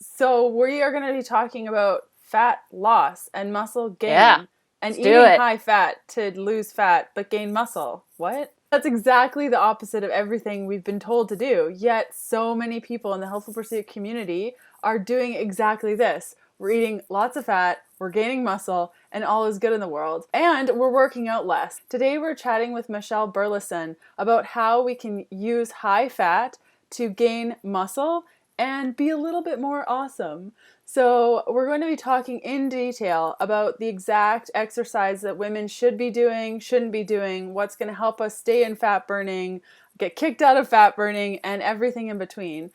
So we are going to be talking about fat loss and muscle gain Yeah, and let's do eating it. high fat to lose fat but gain muscle. What? That's exactly the opposite of everything we've been told to do. Yet so many people in the Healthful Pursuit community are doing exactly this. We're eating lots of fat, we're gaining muscle, and all is good in the world. And we're working out less. Today we're chatting with Michelle Burleson about how we can use high fat to gain muscle and be a little bit more awesome. So we're going to be talking in detail about the exact exercise that women should be doing, shouldn't be doing, what's going to help us stay in fat burning, get kicked out of fat burning, and everything in between.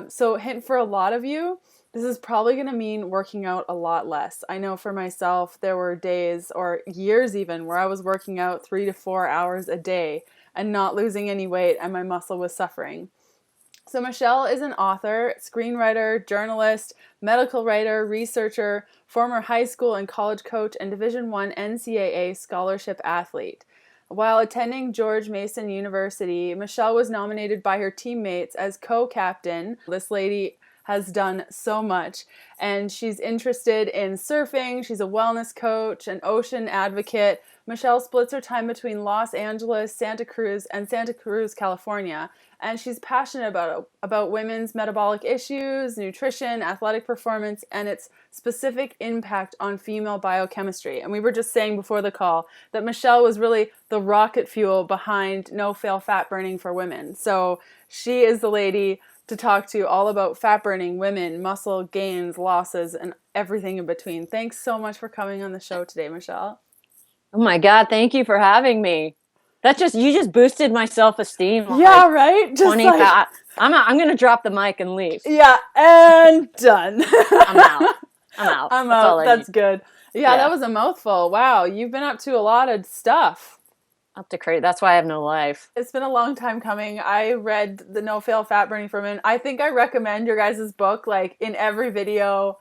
So hint for a lot of you, this is probably going to mean working out a lot less. I know for myself, there were days or years even where I was working out 3 to 4 hours a day and not losing any weight, and my muscle was suffering. So Michelle is an author, screenwriter, journalist, medical writer, researcher, former high school and college coach, and Division I NCAA scholarship athlete. While attending George Mason University, Michelle was nominated by her teammates as co-captain. This lady has done so much, and she's interested in surfing. She's a wellness coach, an ocean advocate. Michelle splits her time between Los Angeles, Santa Cruz, California, and she's passionate about women's metabolic issues, nutrition, athletic performance, and its specific impact on female biochemistry. And we were just saying before the call that Michelle was really the rocket fuel behind no-fail fat burning for women. So she is the lady to talk to all about fat burning, women, muscle gains, losses, and everything in between. Thanks so much for coming on the show today, Michelle. Oh my God, thank you for having me. You just boosted my self-esteem Yeah, like right? Just 20 like, fat. I'm going to drop the mic and leave. yeah, and done. I'm out. I'm That's all out. I That's need. good. Yeah, that was a mouthful. Wow, you've been up to a lot of stuff. Up to crazy. That's why I have no life. It's been a long time coming. I read the No Fail Fat Burning for Men. I think I recommend your guys' book like in every video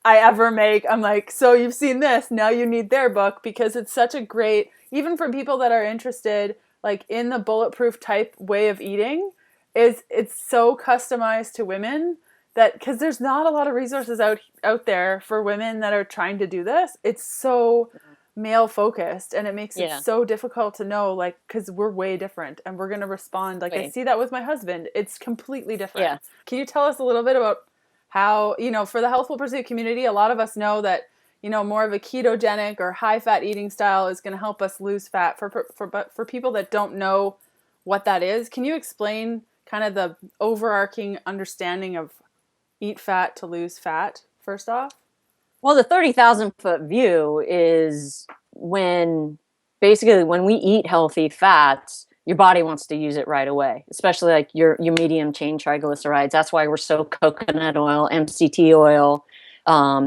I ever make. I'm like, so you've seen this, now you need their book, because it's such a great, even for people that are interested like in the bulletproof type way of eating, it's so customized to women that, because there's not a lot of resources out there for women that are trying to do this. It's so male focused, and it makes it so difficult to know, like, because we're way different and we're going to respond like I see that with my husband. It's completely different. Can you tell us a little bit about how, for the Healthful Pursuit community, a lot of us know that, more of a ketogenic or high fat eating style is going to help us lose fat. But for people that don't know what that is, can you explain kind of the overarching understanding of eat fat to lose fat first off? Well, the 30,000-foot view is when we eat healthy fats, your body wants to use it right away, especially like your medium chain triglycerides. That's why we're so coconut oil, MCT oil,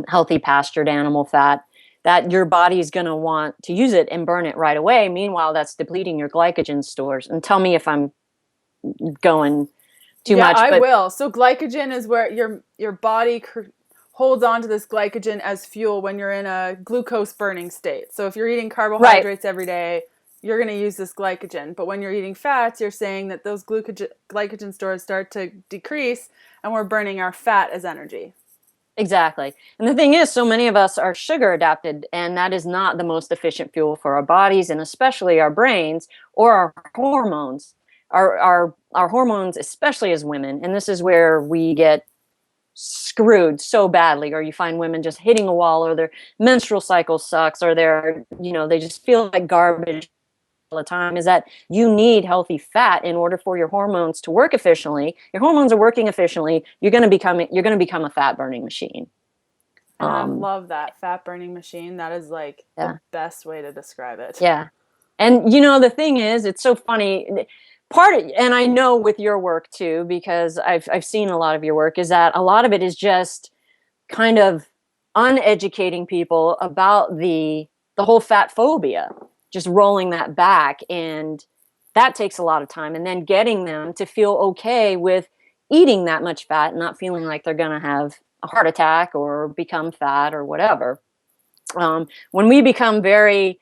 healthy pastured animal fat, that your body is going to want to use it and burn it right away. Meanwhile, that's depleting your glycogen stores. And tell me if I'm going too much. Yeah, I will. So glycogen is where your body holds on to this glycogen as fuel when you're in a glucose burning state. So if you're eating carbohydrates every day, you're going to use this glycogen. But when you're eating fats, you're saying that those glycogen stores start to decrease, and we're burning our fat as energy. Exactly. And the thing is, so many of us are sugar adapted, and that is not the most efficient fuel for our bodies, and especially our brains or our hormones. Our hormones, especially as women, and this is where we get screwed so badly, or you find women just hitting a wall, or their menstrual cycle sucks, or they just feel like garbage all the time, is that you need healthy fat in order for your hormones to work efficiently. Your hormones are working efficiently, you're going to become a fat burning machine. And I love that, fat burning machine. That is like the best way to describe it. Yeah. And the thing is, it's so funny. And I know with your work too, because I've seen a lot of your work, is that a lot of it is just kind of uneducating people about the whole fat phobia, just rolling that back. And that takes a lot of time. And then getting them to feel okay with eating that much fat and not feeling like they're going to have a heart attack or become fat or whatever. When we become very,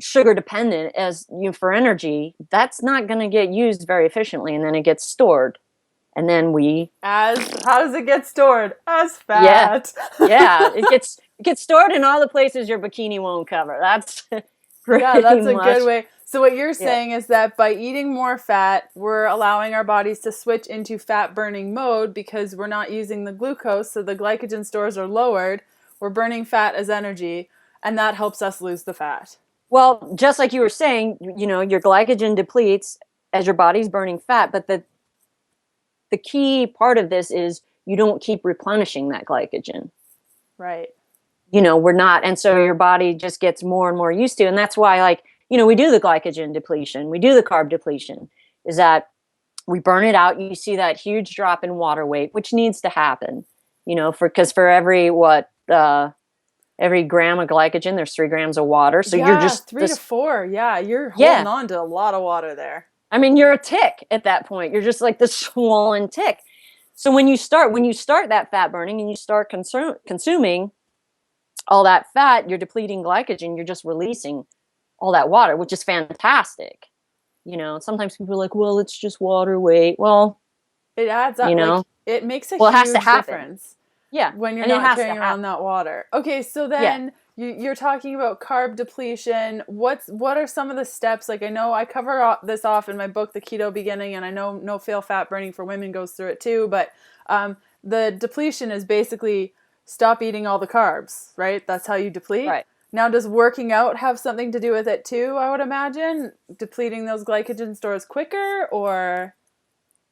sugar dependent for energy, that's not going to get used very efficiently, and then it gets stored. And then how does it get stored? As fat. Yeah. It gets stored in all the places your bikini won't cover. That's pretty Yeah, that's a much good way. So what you're Yeah. saying is that by eating more fat, we're allowing our bodies to switch into fat burning mode because we're not using the glucose, so the glycogen stores are lowered. We're burning fat as energy, and that helps us lose the fat. Well, just like you were saying, your glycogen depletes as your body's burning fat, but the key part of this is you don't keep replenishing that glycogen. Right. We're not. And so your body just gets more and more used to. And that's why, we do the glycogen depletion. We do the carb depletion, is that we burn it out. You see that huge drop in water weight, which needs to happen, because for every gram of glycogen, there's 3 grams of water. So you're just 3 to 4. Yeah. You're holding on to a lot of water there. I mean, you're a tick at that point. You're just like this swollen tick. So when you start that fat burning and you start consuming all that fat, you're depleting glycogen. You're just releasing all that water, which is fantastic. Sometimes people are like, well, it's just water weight. Well, it adds up. It makes a it has to huge happen. difference. Yeah. When you're not carrying around that water. Okay, so then you're talking about carb depletion. What are some of the steps? I know I cover this off in my book, The Keto Beginning, and I know No Fail Fat Burning for Women goes through it too, but the depletion is basically stop eating all the carbs, right? That's how you deplete. Right. Now, does working out have something to do with it too, I would imagine? Depleting those glycogen stores quicker, or?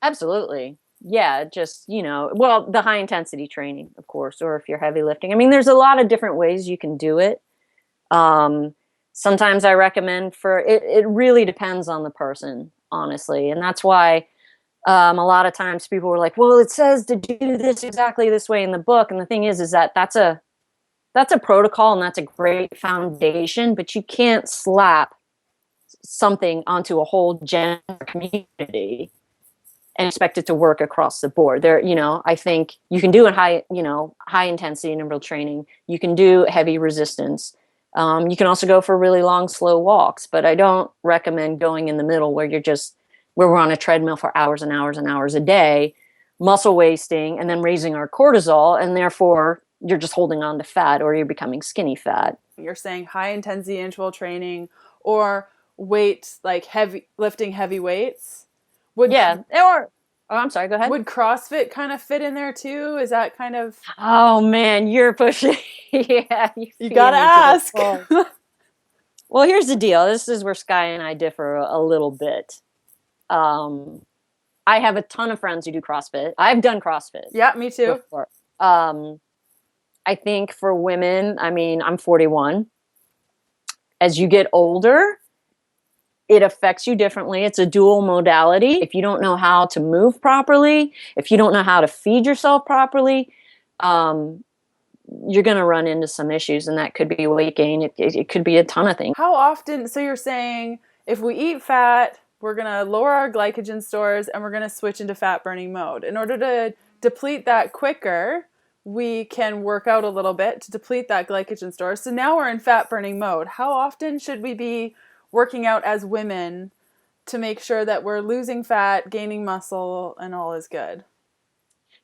Absolutely. Yeah, just, the high intensity training, of course, or if you're heavy lifting. I mean, there's a lot of different ways you can do it. Sometimes I recommend it really depends on the person, honestly. And that's why a lot of times people were like, well, it says to do this exactly this way in the book. And the thing is that that's a protocol and that's a great foundation, but you can't slap something onto a whole gender community and expect it to work across the board. I think you can do high intensity interval training. You can do heavy resistance. You can also go for really long, slow walks, but I don't recommend going in the middle where we're on a treadmill for hours and hours and hours a day, muscle wasting, and then raising our cortisol. And therefore you're just holding on to fat, or you're becoming skinny fat. You're saying high intensity interval training or weight, lifting heavy weights. I'm sorry, go ahead. Would CrossFit kind of fit in there too? Is that kind of... Oh man, you're pushing. Yeah. You gotta ask. Well, here's the deal. This is where Sky and I differ a little bit. I have a ton of friends who do CrossFit. I've done CrossFit. Yeah, me too. Before. I think for women, I'm 41. As you get older, it affects you differently. It's a dual modality. If you don't know how to move properly, if you don't know how to feed yourself properly, you're going to run into some issues, and that could be weight gain. It could be a ton of things. How often? So you're saying if we eat fat, we're going to lower our glycogen stores and we're going to switch into fat burning mode. In order to deplete that quicker, we can work out a little bit to deplete that glycogen store. So now we're in fat burning mode. How often should we be working out as women to make sure that we're losing fat, gaining muscle, and all is good?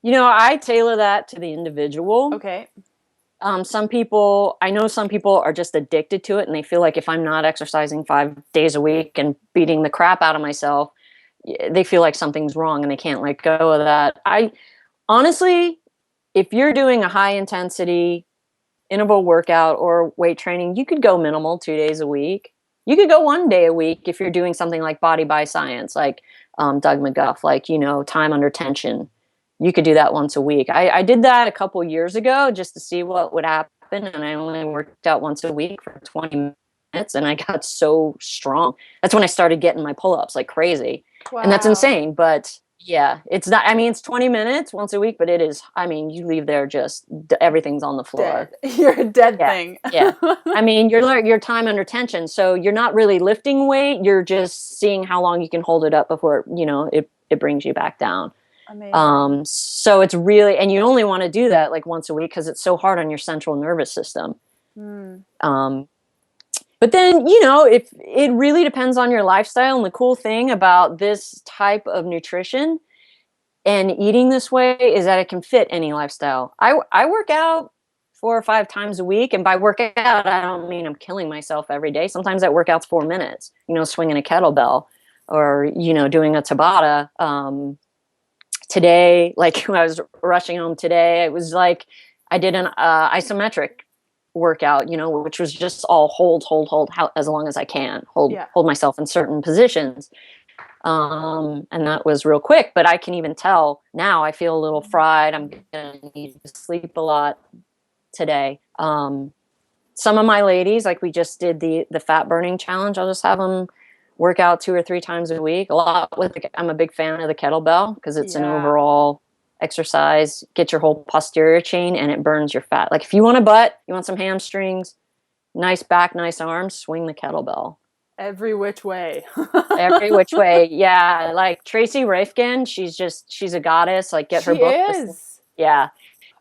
I tailor that to the individual. Okay. Some people are just addicted to it, and they feel like if I'm not exercising 5 days a week and beating the crap out of myself, they feel like something's wrong and they can't let go of that. Honestly, if you're doing a high intensity interval workout or weight training, you could go minimal 2 days a week. You could go 1 day a week if you're doing something like Body by Science, like Doug McGuff, time under tension. You could do that once a week. I did that a couple years ago just to see what would happen. And I only worked out once a week for 20 minutes and I got so strong. That's when I started getting my pull-ups like crazy. Wow. And that's insane. But yeah, it's not, it's 20 minutes once a week, but it is, you leave there just everything's on the floor. Dead. You're a dead thing. Yeah. You're time under tension. So you're not really lifting weight. You're just seeing how long you can hold it up before, it brings you back down. Amazing. So it's really, and you only want to do that like once a week because it's so hard on your central nervous system. But then, if it really depends on your lifestyle. And the cool thing about this type of nutrition and eating this way is that it can fit any lifestyle. I work out 4 or 5 times a week, and by work out, I don't mean I'm killing myself every day. Sometimes that workout's 4 minutes, swinging a kettlebell or, doing a Tabata. Today, like when I was rushing home today, it was like I did an isometric workout, which was just all hold as long as I can, hold myself in certain positions. And that was real quick, but I can even tell now I feel a little fried. I'm going to need to sleep a lot today. Some of my ladies, like we just did the fat burning challenge, I'll just have them work out 2 or 3 times a week. I'm a big fan of the kettlebell because it's an overall exercise, get your whole posterior chain, and it burns your fat. Like if you want a butt, you want some hamstrings, nice back, nice arms, swing the kettlebell. Every which way. Every which way. Yeah. Like Tracy Rifkin, she's a goddess. Like get her book. She is. Yeah.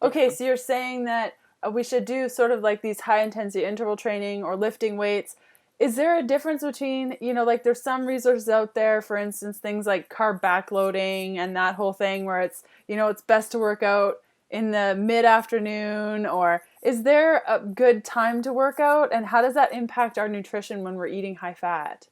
Okay. So you're saying that we should do sort of like these high intensity interval training or lifting weights. Is there a difference between, like there's some resources out there, for instance, things like carb backloading and that whole thing where it's, it's best to work out in the mid-afternoon, or is there a good time to work out, and how does that impact our nutrition when we're eating high fat?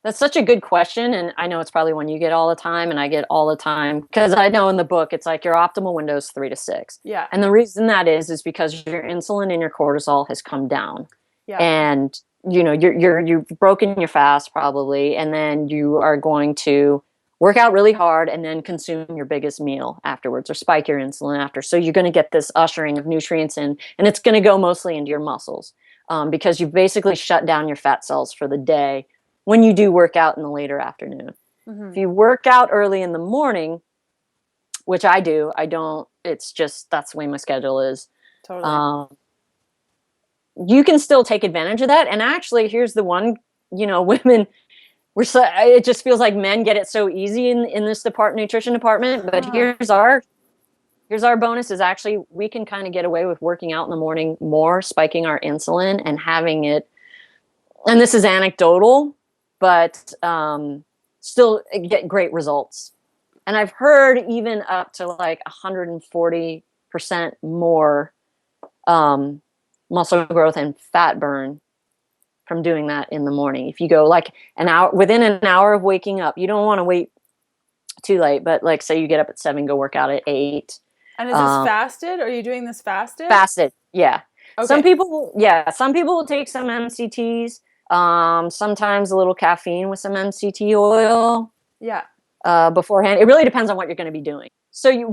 That's such a good question, and I know it's probably one you get all the time, and I get all the time, because I know in the book it's like your optimal window is 3 to 6. Yeah. And the reason that is because your insulin and your cortisol has come down. Yeah. And you've broken your fast probably, and then you are going to work out really hard and then consume your biggest meal afterwards or spike your insulin after. So you're going to get this ushering of nutrients in, and it's going to go mostly into your muscles because you've basically shut down your fat cells for the day when you do work out in the later afternoon. Mm-hmm. If you work out early in the morning, which I do, it's just, that's the way my schedule is. Totally. You can still take advantage of that. And actually, here's the one, women, it just feels like men get it so easy in this nutrition department. But here's our bonus is actually we can kind of get away with working out in the morning more, spiking our insulin and having it. And this is anecdotal, but still get great results. And I've heard even up to like 140% more muscle growth and fat burn from doing that in the morning. If you go like within an hour of waking up, you don't want to wait too late, but like say you get up at 7, go work out at 8. And is this fasted? Are you doing this fasted? Fasted, yeah. Okay. Some people will take some MCTs, sometimes a little caffeine with some MCT oil. Yeah. Beforehand. It really depends on what you're going to be doing. So you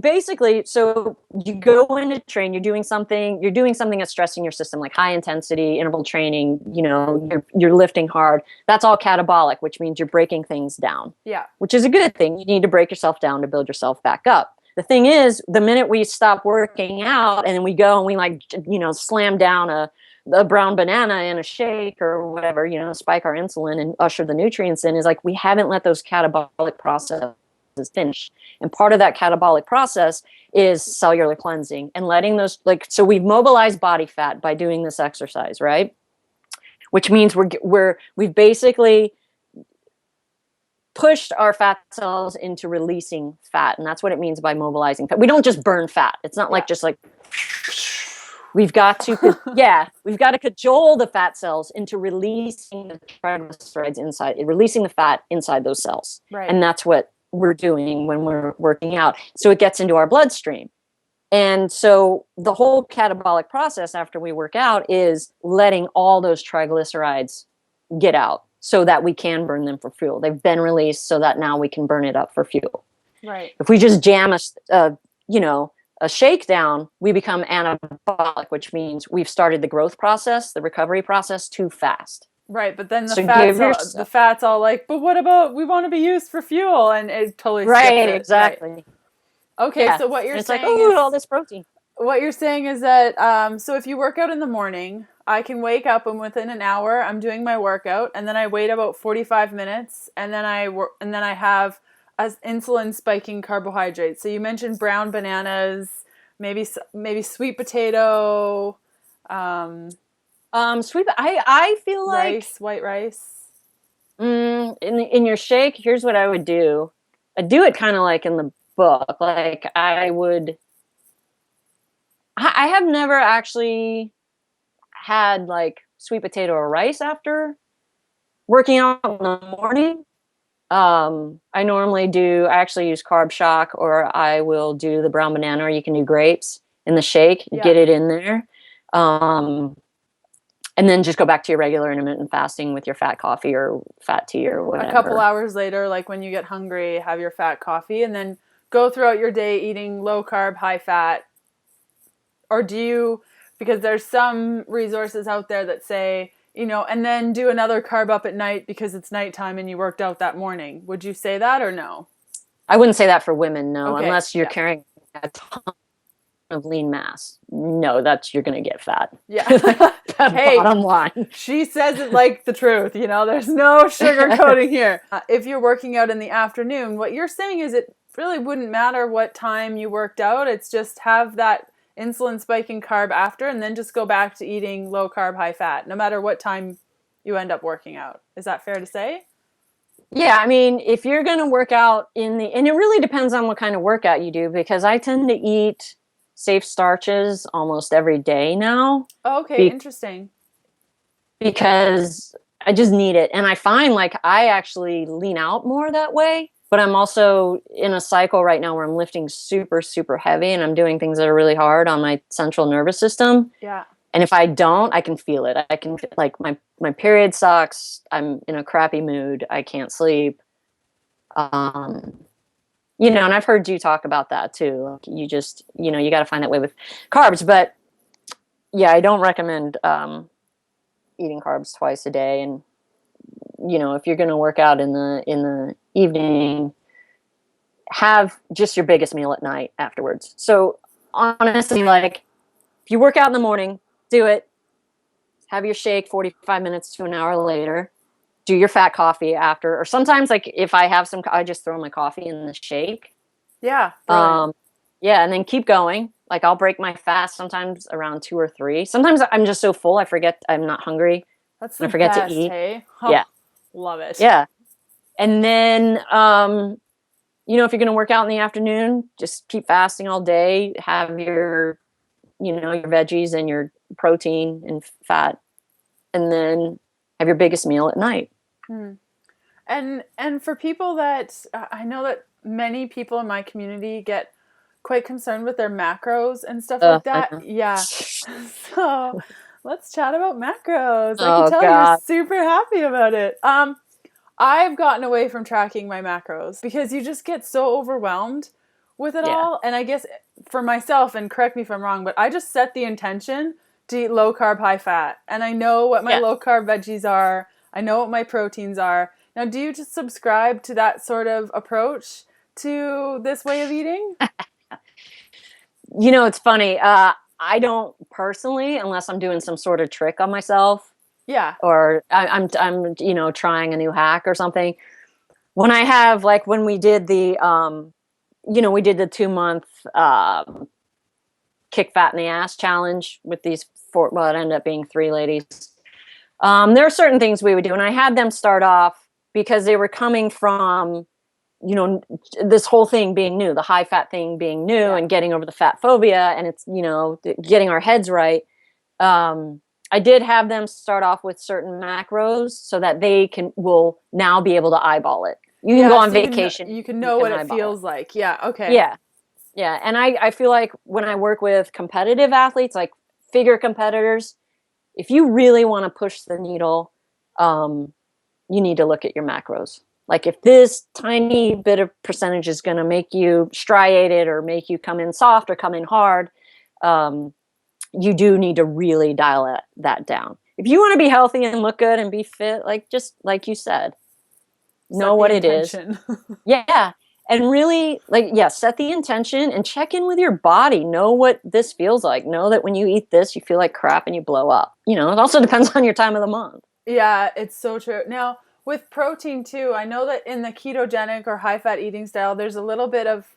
go in to train, you're doing something that's stressing your system, like high intensity interval training, you're lifting hard. That's all catabolic, which means you're breaking things down. Yeah. Which is a good thing. You need to break yourself down to build yourself back up. The thing is, the minute we stop working out and we go and we slam down a brown banana in a shake or whatever, spike our insulin and usher the nutrients in, is like we haven't let those catabolic processes finish. And part of that catabolic process is cellular cleansing and letting those, so we've mobilized body fat by doing this exercise, right? Which means we've basically pushed our fat cells into releasing fat. And that's what it means by mobilizing fat. We don't just burn fat. It's not we've got to cajole the fat cells into releasing the triglycerides inside, releasing the fat inside those cells. Right. And that's what we're doing when we're working out. So it gets into our bloodstream. And so the whole catabolic process after we work out is letting all those triglycerides get out so that we can burn them for fuel. They've been released so that now we can burn it up for fuel. Right. If we just jam a shakedown, we become anabolic, which means we've started the growth process, the recovery process too fast. Right, but then the fat's all like, but what about, we want to be used for fuel, and it totally right, exactly. Right. Okay, yeah. So what you're saying is all this protein. What you're saying is that so if you work out in the morning, I can wake up and within an hour I'm doing my workout, and then I wait about 45 minutes, and then I have insulin spiking carbohydrates. So you mentioned brown bananas, maybe sweet potato. I feel like white rice. In your shake, here's what I would do. I do it kind of like in the book. Like I have never actually had like sweet potato or rice after working out in the morning. I actually use Carb Shock, or I will do the brown banana, or you can do grapes in the shake, get it in there. And then just go back to your regular intermittent fasting with your fat coffee or fat tea or whatever. A couple hours later, like when you get hungry, have your fat coffee and then go throughout your day eating low carb, high fat. Or do you, because there's some resources out there that say, and then do another carb up at night because it's nighttime and you worked out that morning. Would you say that or no? I wouldn't say that for women, no, okay. Unless you're carrying a ton of lean mass. No, you're going to get fat. Yeah. Hey, bottom line. She says it like the truth, there's no sugarcoating here. If you're working out in the afternoon, what you're saying is it really wouldn't matter what time you worked out. It's just have that insulin spiking carb after and then just go back to eating low carb, high fat, no matter what time you end up working out. Is that fair to say? Yeah, I mean, if you're going to work out and it really depends on what kind of workout you do, because I tend to eat safe starches almost every day now. Oh, okay, interesting. Because I just need it. And I find like I actually lean out more that way, but I'm also in a cycle right now where I'm lifting super, super heavy and I'm doing things that are really hard on my central nervous system. Yeah. And if I don't, I can feel it. I can feel, like my period sucks. I'm in a crappy mood. I can't sleep. And I've heard you talk about that too. Like you just, you got to find that way with carbs. But yeah, I don't recommend eating carbs twice a day. And if you're going to work out in the evening, have just your biggest meal at night afterwards. So honestly, like if you work out in the morning, do it. Have your shake 45 minutes to an hour later. Do your fat coffee after, or sometimes like if I have I just throw my coffee in the shake. Yeah. Yeah. And then keep going. Like I'll break my fast sometimes around 2 or 3. Sometimes I'm just so full. I forget I'm not hungry. That's the I forget best, to eat. Hey? Oh, yeah. Love it. Yeah. And then, if you're going to work out in the afternoon, just keep fasting all day, have your veggies and your protein and fat, and then have your biggest meal at night. And for people that I know that many people in my community get quite concerned with their macros and stuff like that. Yeah. So let's chat about macros. I can tell you're super happy about it. I've gotten away from tracking my macros because you just get so overwhelmed with it all. And I guess for myself, and correct me if I'm wrong, but I just set the intention to eat low carb, high fat. And I know what my low carb veggies are. I know what my proteins are. Now, do you just subscribe to that sort of approach to this way of eating? It's funny. I don't personally, unless I'm doing some sort of trick on myself. Yeah. Or I'm trying a new hack or something. When I have, like when we did the, we did the 2-month kick fat in the ass challenge with these it ended up being 3 ladies. There are certain things we would do, and I had them start off because they were coming from, this whole thing being new, the high fat thing being new, and getting over the fat phobia, and it's, getting our heads right. I did have them start off with certain macros so that they will now be able to eyeball it. You can go on vacation. You can know what it feels like. Yeah. Okay. Yeah. Yeah. And I feel like when I work with competitive athletes, like figure competitors, if you really want to push the needle, you need to look at your macros. Like if this tiny bit of percentage is going to make you striated or make you come in soft or come in hard, you do need to really dial that down. If you want to be healthy and look good and be fit, like just like you said, know what it is. Yeah. And really, set the intention and check in with your body. Know what this feels like. Know that when you eat this, you feel like crap and you blow up. It also depends on your time of the month. Yeah, it's so true. Now, with protein too, I know that in the ketogenic or high-fat eating style, there's a little bit of,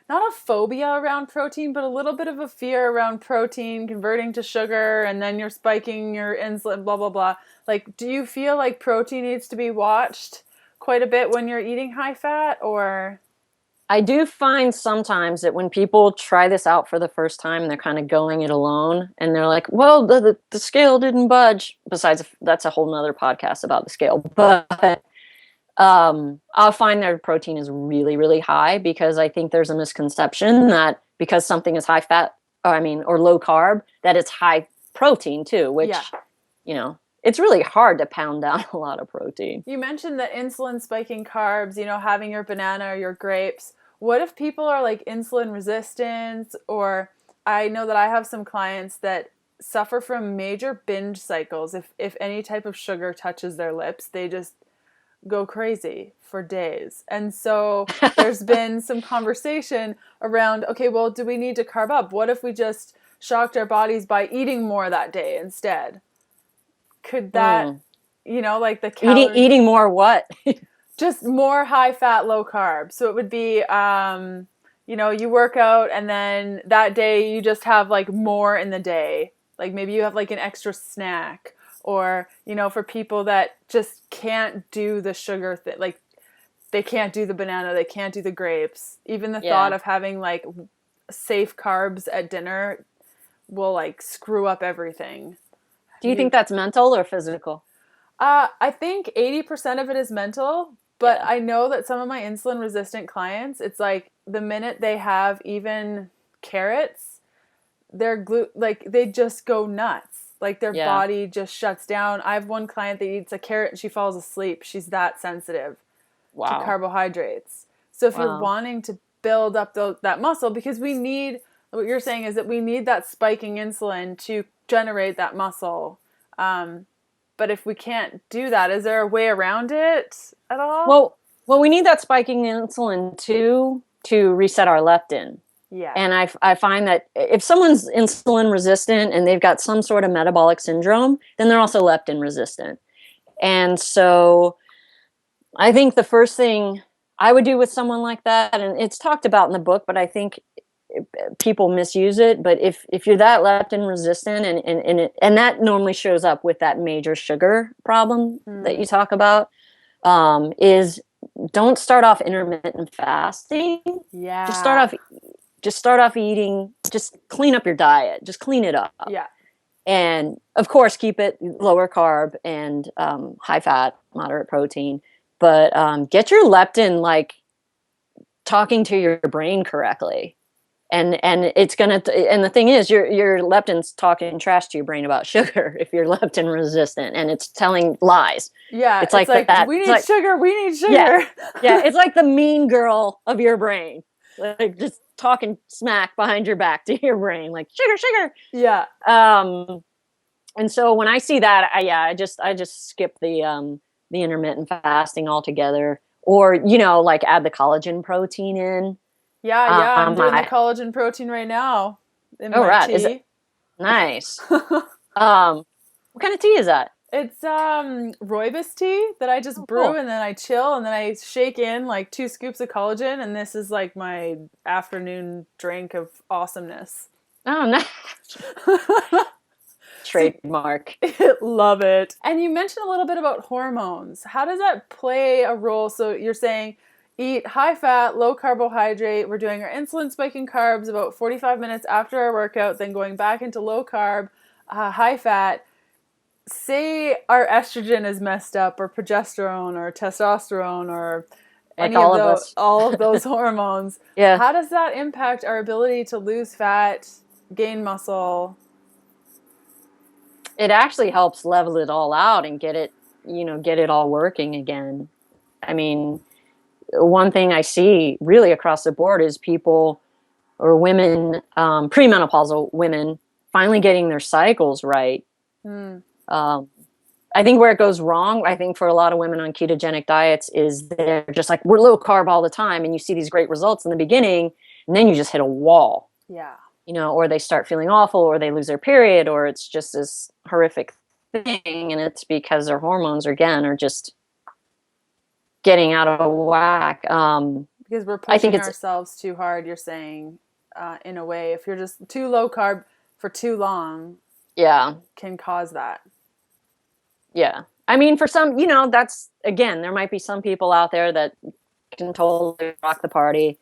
not a phobia around protein, but a little bit of a fear around protein converting to sugar, and then you're spiking your insulin, blah, blah, blah. Like, do you feel like protein needs to be watched quite a bit when you're eating high-fat, or? I do find sometimes that when people try this out for the first time, they're kind of going it alone, and they're like, well, the scale didn't budge. Besides, that's a whole nother podcast about the scale. But I'll find their protein is really, really high, because I think there's a misconception that because something is high fat, or low carb, that it's high protein too, which, it's really hard to pound down a lot of protein. You mentioned the insulin spiking carbs, having your banana or your grapes. What if people are like insulin resistant? Or I know that I have some clients that suffer from major binge cycles. If any type of sugar touches their lips, they just go crazy for days. And so there's been some conversation around, okay, well, do we need to carb up? What if we just shocked our bodies by eating more that day instead? Could that, like the calories... Eating more what? Just more high fat, low carb. So it would be, you work out and then that day you just have like more in the day. Like maybe you have like an extra snack, or, for people that just can't do the sugar thing, like they can't do the banana, they can't do the grapes. Even the thought of having like safe carbs at dinner will like screw up everything. Do you think that's mental or physical? I think 80% of it is mental, but I know that some of my insulin resistant clients, it's like the minute they have even carrots, they just go nuts. Like their body just shuts down. I have one client that eats a carrot and she falls asleep. She's that sensitive to carbohydrates. So if you're wanting to build up that muscle, because what you're saying is that we need that spiking insulin to generate that muscle. But if we can't do that, is there a way around it at all? Well, we need that spiking insulin to reset our leptin. Yeah. And I find that if someone's insulin resistant and they've got some sort of metabolic syndrome, then they're also leptin resistant. And so I think the first thing I would do with someone like that, and it's talked about in the book, but I think people misuse it. But if you're that leptin resistant, and that normally shows up with that major sugar problem that you talk about, is don't start off intermittent fasting. Yeah. Just start off eating, just clean up your diet, just clean it up. Yeah. And of course, keep it lower carb and high fat, moderate protein, but get your leptin like talking to your brain correctly. And it's going to, and the thing is, your leptin's talking trash to your brain about sugar if you're leptin resistant, and it's telling lies. Yeah. It's like that. We need sugar. We need sugar. Yeah. It's like the mean girl of your brain. Like just talking smack behind your back to your brain, like sugar. Yeah. And so when I see that, I just skip the intermittent fasting altogether, or like add the collagen protein in. Yeah, I'm doing the collagen protein right now in my tea. Is it nice? What kind of tea is that? It's rooibos tea that I just brew, and then I chill, and then I shake in like 2 scoops of collagen, and this is like my afternoon drink of awesomeness. Oh, nice. Trademark. Love it. And you mentioned a little bit about hormones. How does that play a role? So you're saying eat high fat, low carbohydrate. We're doing our insulin spiking carbs about 45 minutes after our workout, then going back into low carb, high fat. Say our estrogen is messed up, or progesterone, or testosterone, or like all of those hormones. Yeah. How does that impact our ability to lose fat, gain muscle? It actually helps level it all out and get it all working again. I mean, one thing I see really across the board is people or women, premenopausal women, finally getting their cycles right. I think where it goes wrong, I think for a lot of women on ketogenic diets, is they're just like, we're low carb all the time, and you see these great results in the beginning, and then you just hit a wall. Yeah. Or they start feeling awful, or they lose their period, or it's just this horrific thing, and it's because their hormones are just getting out of whack. Because we're pushing ourselves too hard, you're saying, in a way. If you're just too low carb for too long, can cause that. Yeah. I mean, for some, that's, again, there might be some people out there that can totally rock the party.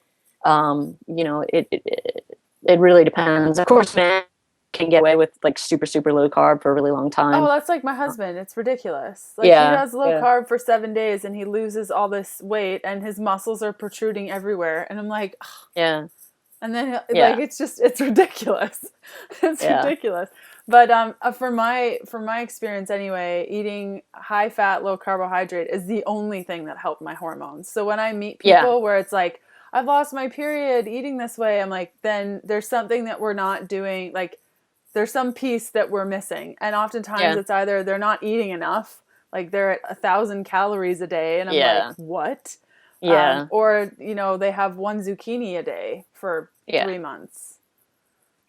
It really depends. Of course, men can get away with like super, super low carb for a really long Oh, time. that's like my husband. It's ridiculous. Like he Yeah. does low carb for 7 days and he loses all this weight and his muscles are protruding everywhere. And I'm like, ugh. Yeah. And then Yeah. like it's ridiculous. It's ridiculous. But from my experience anyway, eating high fat, low carbohydrate is the only thing that helped my hormones. So when I meet people where it's like, I've lost my period eating this way, I'm like, then there's something that we're not doing. Like there's some piece that we're missing. And oftentimes it's either they're not eating enough, like they're at 1,000 calories a day. And I'm like, what? Yeah. Or, they have 1 zucchini a day for 3 months.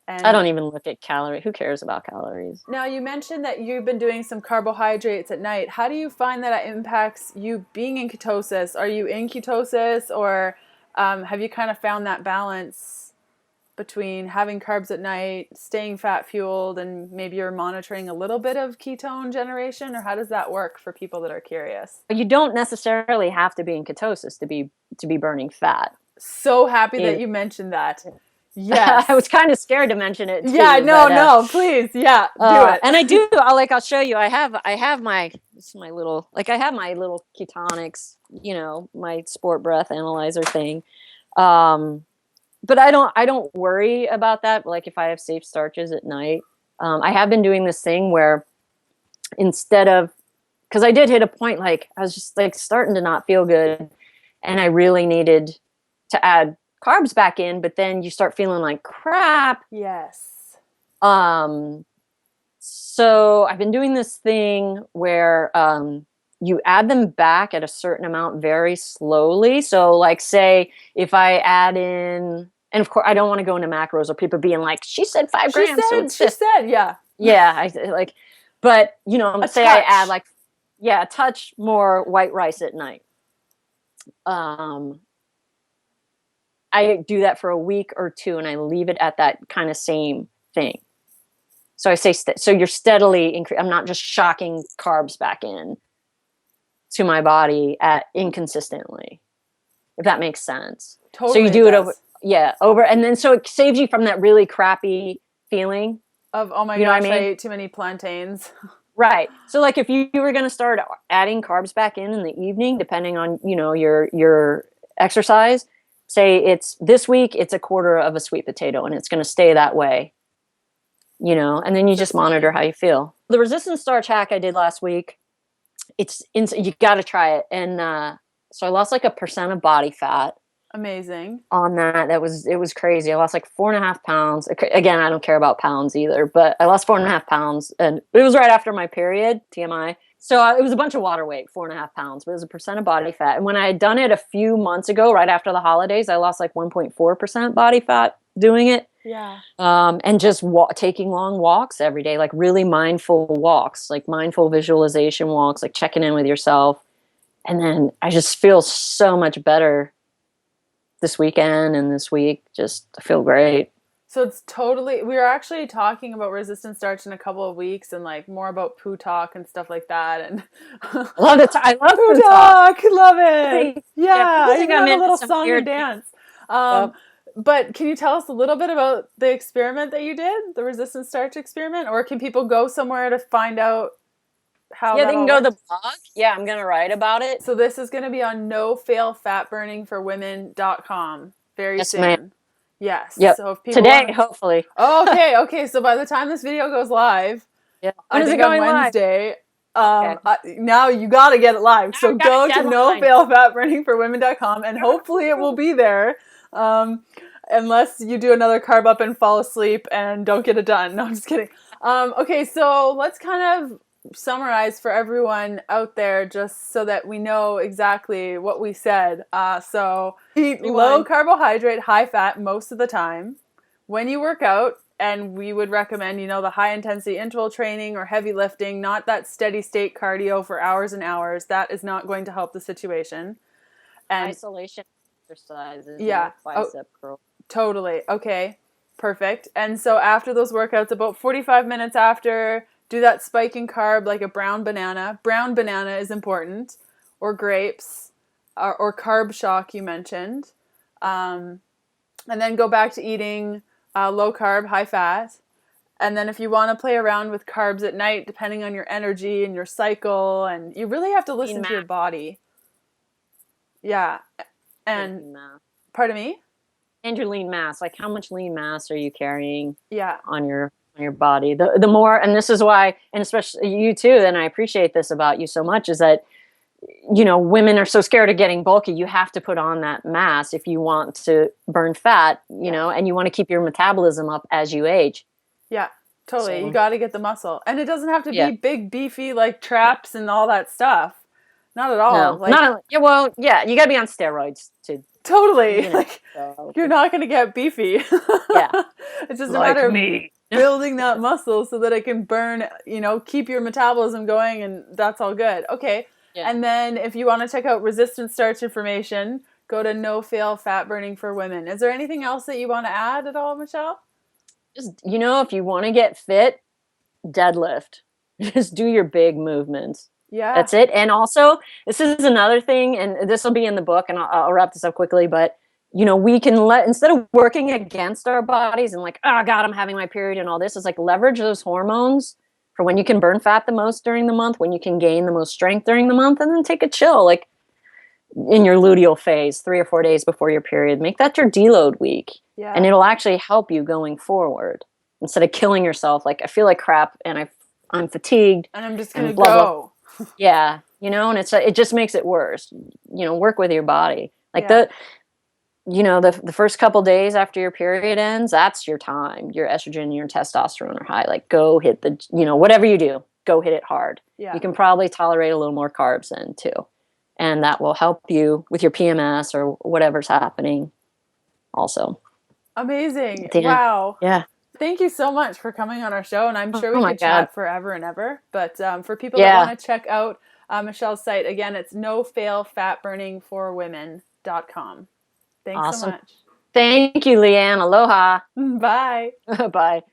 And I don't even look at calories. Who cares about calories? Now, you mentioned that you've been doing some carbohydrates at night. How do you find that it impacts you being in ketosis? Are you in ketosis, or have you kind of found that balance between having carbs at night, staying fat fueled, and maybe you're monitoring a little bit of ketone generation? Or how does that work for people that are curious? You don't necessarily have to be in ketosis to be burning fat. So happy that you mentioned that. Yes. I was kind of scared to mention it too. Yeah, no, please. Yeah, do it. And I'll show you. I have my little ketonics, my sport breath analyzer thing. But I don't worry about that. Like if I have safe starches at night, I have been doing this thing where instead of, because I did hit a point, like I was just like starting to not feel good and I really needed to add carbs back in, but then you start feeling like crap. Yes. So I've been doing this thing where you add them back at a certain amount very slowly. So like say if I add in, and of course I don't want to go into macros or people being like, she said 5 grams. She said, yeah. Yeah. But say touch. I add a touch more white rice at night. I do that for a week or 2 and I leave it at that kind of same thing. So I say, so you're steadily I'm not just shocking carbs back in to my body inconsistently, if that makes sense. Totally. So you do it over, and then so it saves you from that really crappy feeling of, oh my gosh, I ate too many plantains. Right. So like if you were going to start adding carbs back in the evening, depending on, your exercise, say this week, it's a quarter of a sweet potato and it's going to stay that way, and then you just monitor how you feel. The resistance starch hack I did last week, you got to try it. And so I lost like 1% of body fat. Amazing. On that. It was crazy. I lost like 4.5 pounds. Again, I don't care about pounds either, but I lost 4.5 pounds and it was right after my period, TMI. So it was a bunch of water weight, 4.5 pounds, but it was 1% of body fat. And when I had done it a few months ago, right after the holidays, I lost like 1.4% body fat doing it. Yeah. And just taking long walks every day, like really mindful walks, like mindful visualization walks, like checking in with yourself. And then I just feel so much better this weekend and this week. Just I feel great. So it's totally, we were actually talking about resistant starch in a couple of weeks and like more about poo talk and stuff like that. And I love it. I love poo talk. Love it. Yeah. I even have a little song and dance. But can you tell us a little bit about the experiment that you did, the resistant starch experiment? Or can people go somewhere to find out how they can go to the blog. Yeah, I'm going to write about it. So this is going to be on nofailfatburningforwomen.com very soon. Ma'am. Yes. Yep. So if people today, hopefully. Okay. So by the time this video goes live, when is it going on Wednesday, live? now you got to get it live. So go to nofailfatburningforwomen.com and hopefully it will be there. Unless you do another carb up and fall asleep and don't get it done. No, I'm just kidding. Okay, so let's kind of summarize for everyone out there just so that we know exactly what we said. So eat low carbohydrate, high fat most of the time. When you work out, and we would recommend, the high intensity interval training or heavy lifting, not that steady state cardio for hours and hours. That is not going to help the situation. And isolation exercises. Yeah. Bicep curl. Totally. Okay. Perfect. And so after those workouts, about 45 minutes after, do that spike in carb like a brown banana. Brown banana is important. Or grapes. Or carb shock you mentioned. and then go back to eating low carb, high fat. And then if you want to play around with carbs at night, depending on your energy and your cycle, and you really have to listen to your body. Yeah. And pardon me? And your lean mass. Like, how much lean mass are you carrying on your body? The more, and this is why, and especially you too, and I appreciate this about you so much, is that, you know, women are so scared of getting bulky. You have to put on that mass if you want to burn fat, you know, and you want to keep your metabolism up as you age. Yeah, totally. So, you got to get the muscle. And it doesn't have to be big, beefy, like traps and all that stuff. Not at all. No, you got to be on steroids to. Totally. You know, like, you're not going to get beefy. It's just a matter of building that muscle so that it can burn, you know, keep your metabolism going, and that's all good. Okay. Yeah. And then if you want to check out resistant starch information, go to No Fail Fat Burning for Women. Is there anything else that you want to add at all, Michelle? Just, you know, if you want to get fit, deadlift. Just do your big movements. Yeah. That's it. And also, this is another thing, and this will be in the book, and I'll wrap this up quickly, but, you know, we can instead of working against our bodies and like, oh God, I'm having my period and all this, is like leverage those hormones for when you can burn fat the most during the month, when you can gain the most strength during the month, and then take a chill, like in your luteal phase, 3 or 4 days before your period. Make that your deload week. Yeah. And it'll actually help you going forward instead of killing yourself. Like, I feel like crap and I'm fatigued. And I'm just going to go. Yeah. You know, and it just makes it worse. You know, work with your body. Like the first couple days after your period ends, that's your time. Your estrogen and your testosterone are high. Like, go hit whatever you do, go hit it hard. Yeah. You can probably tolerate a little more carbs then too. And that will help you with your PMS or whatever's happening also. Amazing. Wow. Yeah. Thank you so much for coming on our show. And I'm sure we could chat forever and ever. But for people that want to check out Michelle's site, again, it's nofailfatburningforwomen.com. Thanks so much. Thank you, Leanne. Aloha. Bye. Bye.